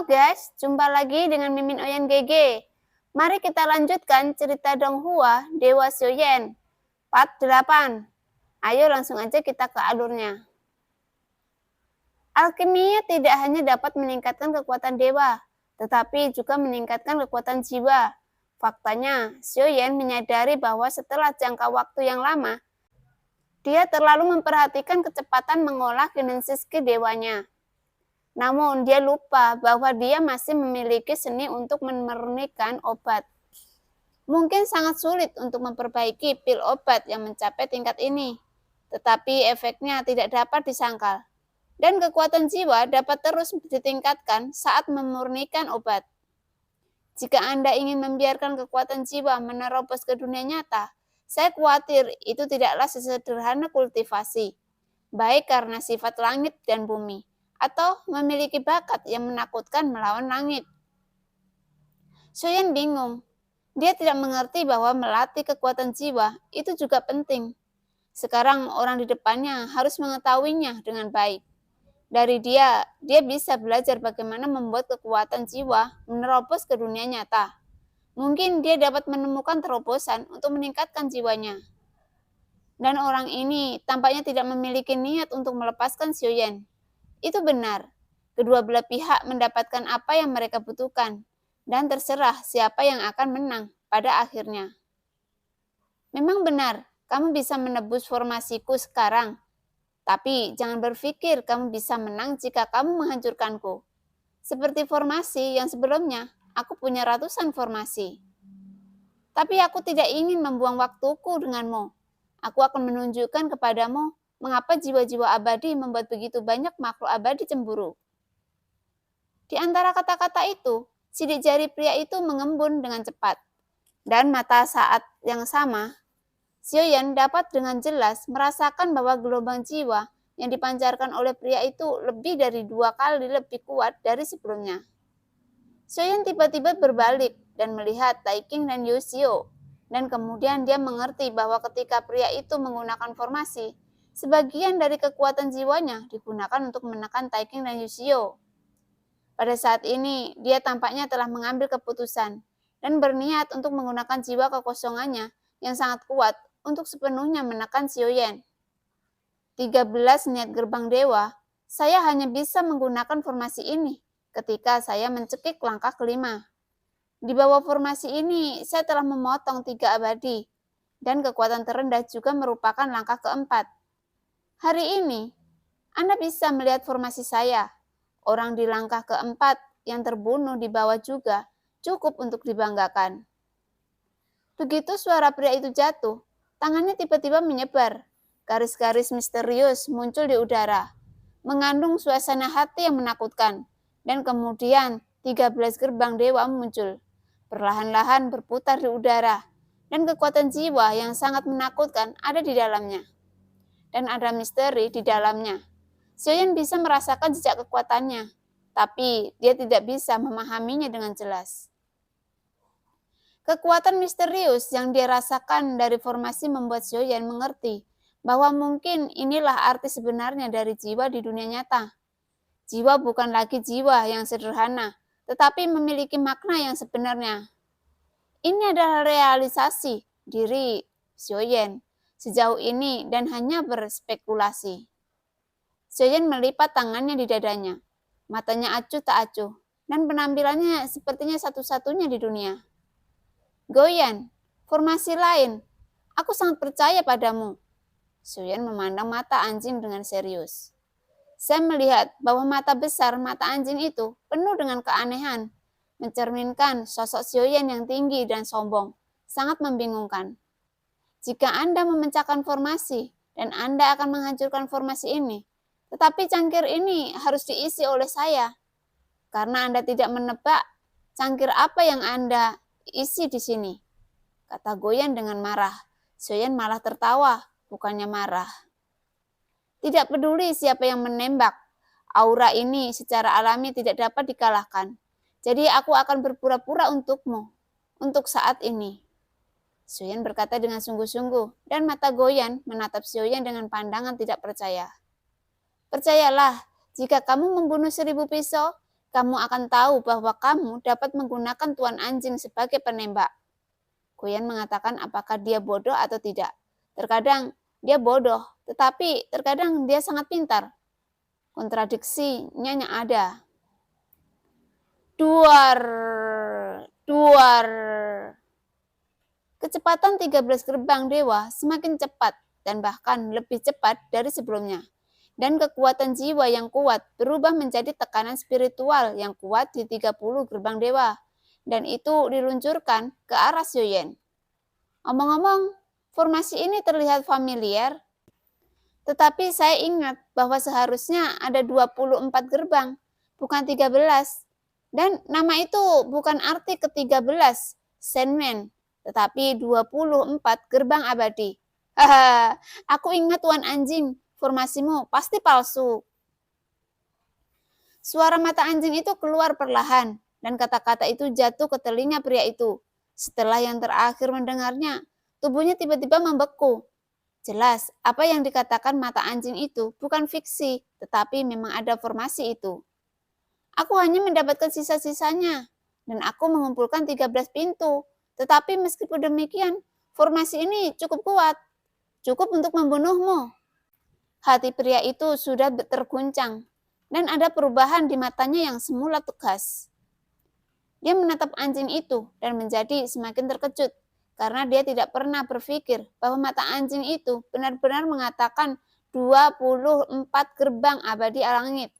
Halo guys, jumpa lagi dengan Mimin Oyen GG. Mari kita lanjutkan cerita Donghua Dewa Xiaoyan part 8. Ayo langsung aja kita ke alurnya. Alkimia tidak hanya dapat meningkatkan kekuatan dewa, tetapi juga meningkatkan kekuatan jiwa. Faktanya, Xiaoyan menyadari bahwa setelah jangka waktu yang lama, dia terlalu memperhatikan kecepatan mengolah kinesis dewanya. Namun dia lupa bahwa dia masih memiliki seni untuk memurnikan obat. Mungkin sangat sulit untuk memperbaiki pil obat yang mencapai tingkat ini, tetapi efeknya tidak dapat disangkal. Dan kekuatan jiwa dapat terus ditingkatkan saat memurnikan obat. Jika Anda ingin membiarkan kekuatan jiwa menerobos ke dunia nyata, saya khawatir itu tidaklah sesederhana kultivasi, baik karena sifat langit dan bumi, atau memiliki bakat yang menakutkan melawan langit. Xiaoyan bingung. Dia tidak mengerti bahwa melatih kekuatan jiwa itu juga penting. Sekarang orang di depannya harus mengetahuinya dengan baik. Dari dia bisa belajar bagaimana membuat kekuatan jiwa menerobos ke dunia nyata. Mungkin dia dapat menemukan terobosan untuk meningkatkan jiwanya. Dan orang ini tampaknya tidak memiliki niat untuk melepaskan Xiaoyan. Itu benar. Kedua belah pihak mendapatkan apa yang mereka butuhkan, dan terserah siapa yang akan menang pada akhirnya. Memang benar, kamu bisa menebus formasiku sekarang, tapi jangan berpikir kamu bisa menang jika kamu menghancurkanku. Seperti formasi yang sebelumnya, aku punya ratusan formasi. Tapi aku tidak ingin membuang waktuku denganmu. Aku akan menunjukkan kepadamu mengapa jiwa-jiwa abadi membuat begitu banyak makhluk abadi cemburu. Di antara kata-kata itu, sidik jari pria itu mengembun dengan cepat. Dan mata saat yang sama, Xiaoyan dapat dengan jelas merasakan bahwa gelombang jiwa yang dipancarkan oleh pria itu lebih dari 2 kali lebih kuat dari sebelumnya. Xiaoyan tiba-tiba berbalik dan melihat Taiking dan Yoshio. Dan kemudian dia mengerti bahwa ketika pria itu menggunakan formasi, sebagian dari kekuatan jiwanya digunakan untuk menekan Taiking dan Yoshio. Pada saat ini, dia tampaknya telah mengambil keputusan dan berniat untuk menggunakan jiwa kekosongannya yang sangat kuat untuk sepenuhnya menekan Xiaoyan. 13 niat gerbang dewa, saya hanya bisa menggunakan formasi ini ketika saya mencekik langkah kelima. Di bawah formasi ini, saya telah memotong 3 abadi, dan kekuatan terendah juga merupakan langkah keempat. Hari ini, Anda bisa melihat formasi saya. Orang di langkah keempat yang terbunuh di bawah juga cukup untuk dibanggakan. Begitu suara pria itu jatuh, tangannya tiba-tiba menyebar. Garis-garis misterius muncul di udara, mengandung suasana hati yang menakutkan, dan kemudian 13 gerbang dewa muncul. Perlahan-lahan berputar di udara, dan kekuatan jiwa yang sangat menakutkan ada di dalamnya. Dan ada misteri di dalamnya. Xiaoyan bisa merasakan jejak kekuatannya, tapi dia tidak bisa memahaminya dengan jelas. Kekuatan misterius yang dia rasakan dari formasi membuat Xiaoyan mengerti bahwa mungkin inilah arti sebenarnya dari jiwa di dunia nyata. Jiwa bukan lagi jiwa yang sederhana, tetapi memiliki makna yang sebenarnya. Ini adalah realisasi diri Xiaoyan sejauh ini dan hanya berspekulasi. Xiaoyan melipat tangannya di dadanya, matanya acuh tak acuh, dan penampilannya sepertinya satu-satunya di dunia. Goyan, formasi lain, aku sangat percaya padamu. Xiaoyan memandang mata anjing dengan serius. Saya melihat bahwa mata besar mata anjing itu penuh dengan keanehan, mencerminkan sosok Xiaoyan yang tinggi dan sombong, sangat membingungkan. Jika Anda memecahkan formasi dan Anda akan menghancurkan formasi ini, tetapi cangkir ini harus diisi oleh saya. Karena Anda tidak menebak cangkir apa yang Anda isi di sini, kata Goyan dengan marah. Xiaoyan malah tertawa, bukannya marah. Tidak peduli siapa yang menembak, aura ini secara alami tidak dapat dikalahkan. Jadi aku akan berpura-pura untukmu, untuk saat ini. Xiaoyan berkata dengan sungguh-sungguh, dan mata Goyan menatap Xiaoyan dengan pandangan tidak percaya. Percayalah, jika kamu membunuh 1000 pisau, kamu akan tahu bahwa kamu dapat menggunakan tuan anjing sebagai penembak. Goyen mengatakan apakah dia bodoh atau tidak. Terkadang dia bodoh, tetapi terkadang dia sangat pintar. Kontradiksinya yang ada. Duar. Kecepatan 13 gerbang dewa semakin cepat dan bahkan lebih cepat dari sebelumnya. Dan kekuatan jiwa yang kuat berubah menjadi tekanan spiritual yang kuat di 30 gerbang dewa. Dan itu diluncurkan ke arah Xiaoyan. Omong-omong, formasi ini terlihat familiar, tetapi saya ingat bahwa seharusnya ada 24 gerbang, bukan 13. Dan nama itu bukan arti ke-13, Sandman, tetapi 24 gerbang abadi. Haha, aku ingat Tuan Anjing, formasimu pasti palsu. Suara mata anjing itu keluar perlahan, dan kata-kata itu jatuh ke telinga pria itu. Setelah yang terakhir mendengarnya, tubuhnya tiba-tiba membeku. Jelas, apa yang dikatakan mata anjing itu bukan fiksi, tetapi memang ada formasi itu. Aku hanya mendapatkan sisa-sisanya, dan aku mengumpulkan 13 pintu. Tetapi meskipun demikian, formasi ini cukup kuat, cukup untuk membunuhmu. Hati pria itu sudah terguncang, dan ada perubahan di matanya yang semula tegas. Dia menatap anjing itu dan menjadi semakin terkejut, karena dia tidak pernah berpikir bahwa mata anjing itu benar-benar mengatakan 24 gerbang abadi langit.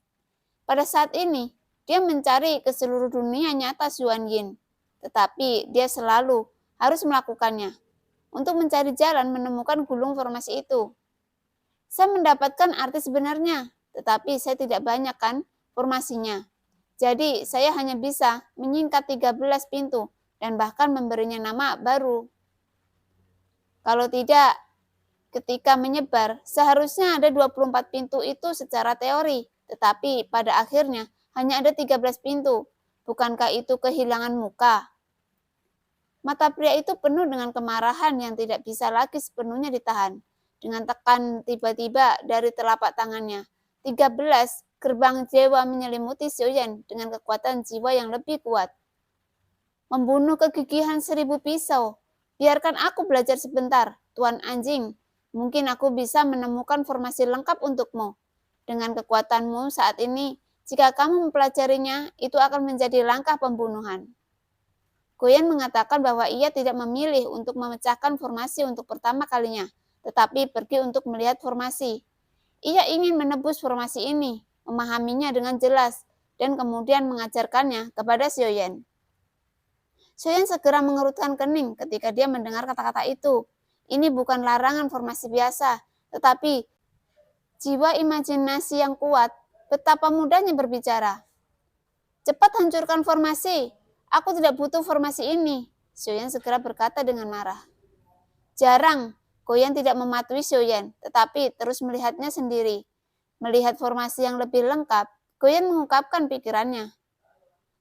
Pada saat ini, dia mencari ke seluruh dunia nyata Xuan Yin, tetapi dia selalu harus melakukannya untuk mencari jalan menemukan gulung formasi itu. Saya mendapatkan arti sebenarnya, tetapi saya tidak banyak kan formasinya. Jadi saya hanya bisa menyingkat 13 pintu dan bahkan memberinya nama baru. Kalau tidak, ketika menyebar, seharusnya ada 24 pintu itu secara teori, tetapi pada akhirnya hanya ada 13 pintu. Bukankah itu kehilangan muka? Mata pria itu penuh dengan kemarahan yang tidak bisa lagi sepenuhnya ditahan. Dengan tekan tiba-tiba dari telapak tangannya, 13 gerbang dewa menyelimuti Xiaoyan dengan kekuatan jiwa yang lebih kuat. Membunuh kegigihan 1000 pisau. Biarkan aku belajar sebentar, Tuan Anjing. Mungkin aku bisa menemukan formasi lengkap untukmu. Dengan kekuatanmu saat ini, jika kamu mempelajarinya, itu akan menjadi langkah pembunuhan. Goyen mengatakan bahwa ia tidak memilih untuk memecahkan formasi untuk pertama kalinya, tetapi pergi untuk melihat formasi. Ia ingin menebus formasi ini, memahaminya dengan jelas, dan kemudian mengajarkannya kepada Xiaoyan. Xiaoyan segera mengerutkan kening ketika dia mendengar kata-kata itu. Ini bukan larangan formasi biasa, tetapi jiwa imajinasi yang kuat. Betapa mudahnya berbicara. Cepat hancurkan formasi. Aku tidak butuh formasi ini. Xiaoyan segera berkata dengan marah. Jarang, Goyen tidak mematuhi Xiaoyan, tetapi terus melihatnya sendiri. Melihat formasi yang lebih lengkap, Goyen mengungkapkan pikirannya.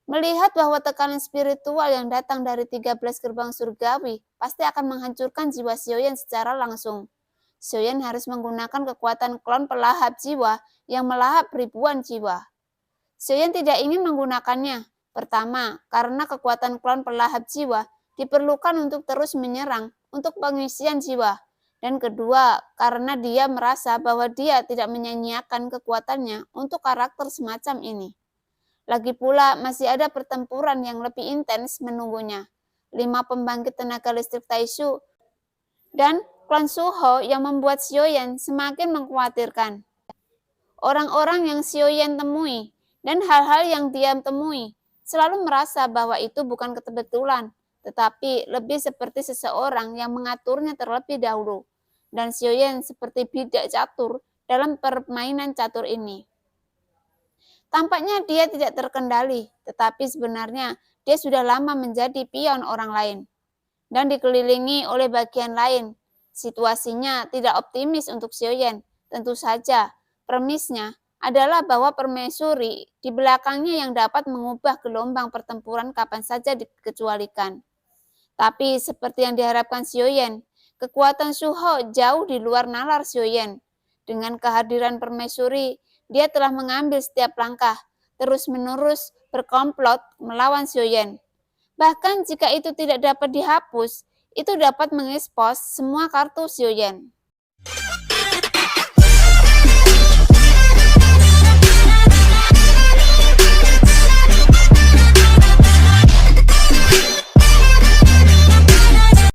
Melihat bahwa tekanan spiritual yang datang dari 13 gerbang surgawi pasti akan menghancurkan jiwa Xiaoyan secara langsung. Xiaoyan harus menggunakan kekuatan klon pelahap jiwa yang melahap ribuan jiwa. Xiaoyan tidak ingin menggunakannya. Pertama, karena kekuatan klon pelahap jiwa diperlukan untuk terus menyerang untuk pengisian jiwa. Dan kedua, karena dia merasa bahwa dia tidak menyanyiakan kekuatannya untuk karakter semacam ini. Lagi pula masih ada pertempuran yang lebih intens menunggunya. 5 pembangkit tenaga listrik Taishu dan klan Suho yang membuat Xiaoyan semakin mengkhawatirkan. Orang-orang yang Xiaoyan temui dan hal-hal yang dia temui selalu merasa bahwa itu bukan kebetulan, tetapi lebih seperti seseorang yang mengaturnya terlebih dahulu. Dan Xiaoyan seperti bidak catur dalam permainan catur ini. Tampaknya dia tidak terkendali, tetapi sebenarnya dia sudah lama menjadi pion orang lain. Dan dikelilingi oleh bagian lain. Situasinya tidak optimis untuk Xiaoyan. Tentu saja, premisnya adalah bahwa permaisuri di belakangnya yang dapat mengubah gelombang pertempuran kapan saja dikecualikan. Tapi seperti yang diharapkan Xiaoyan, kekuatan Suho jauh di luar nalar Xiaoyan. Dengan kehadiran permaisuri, dia telah mengambil setiap langkah, terus-menerus berkomplot melawan Xiaoyan. Bahkan jika itu tidak dapat dihapus, itu dapat mengekspos semua kartu Xiaoyan.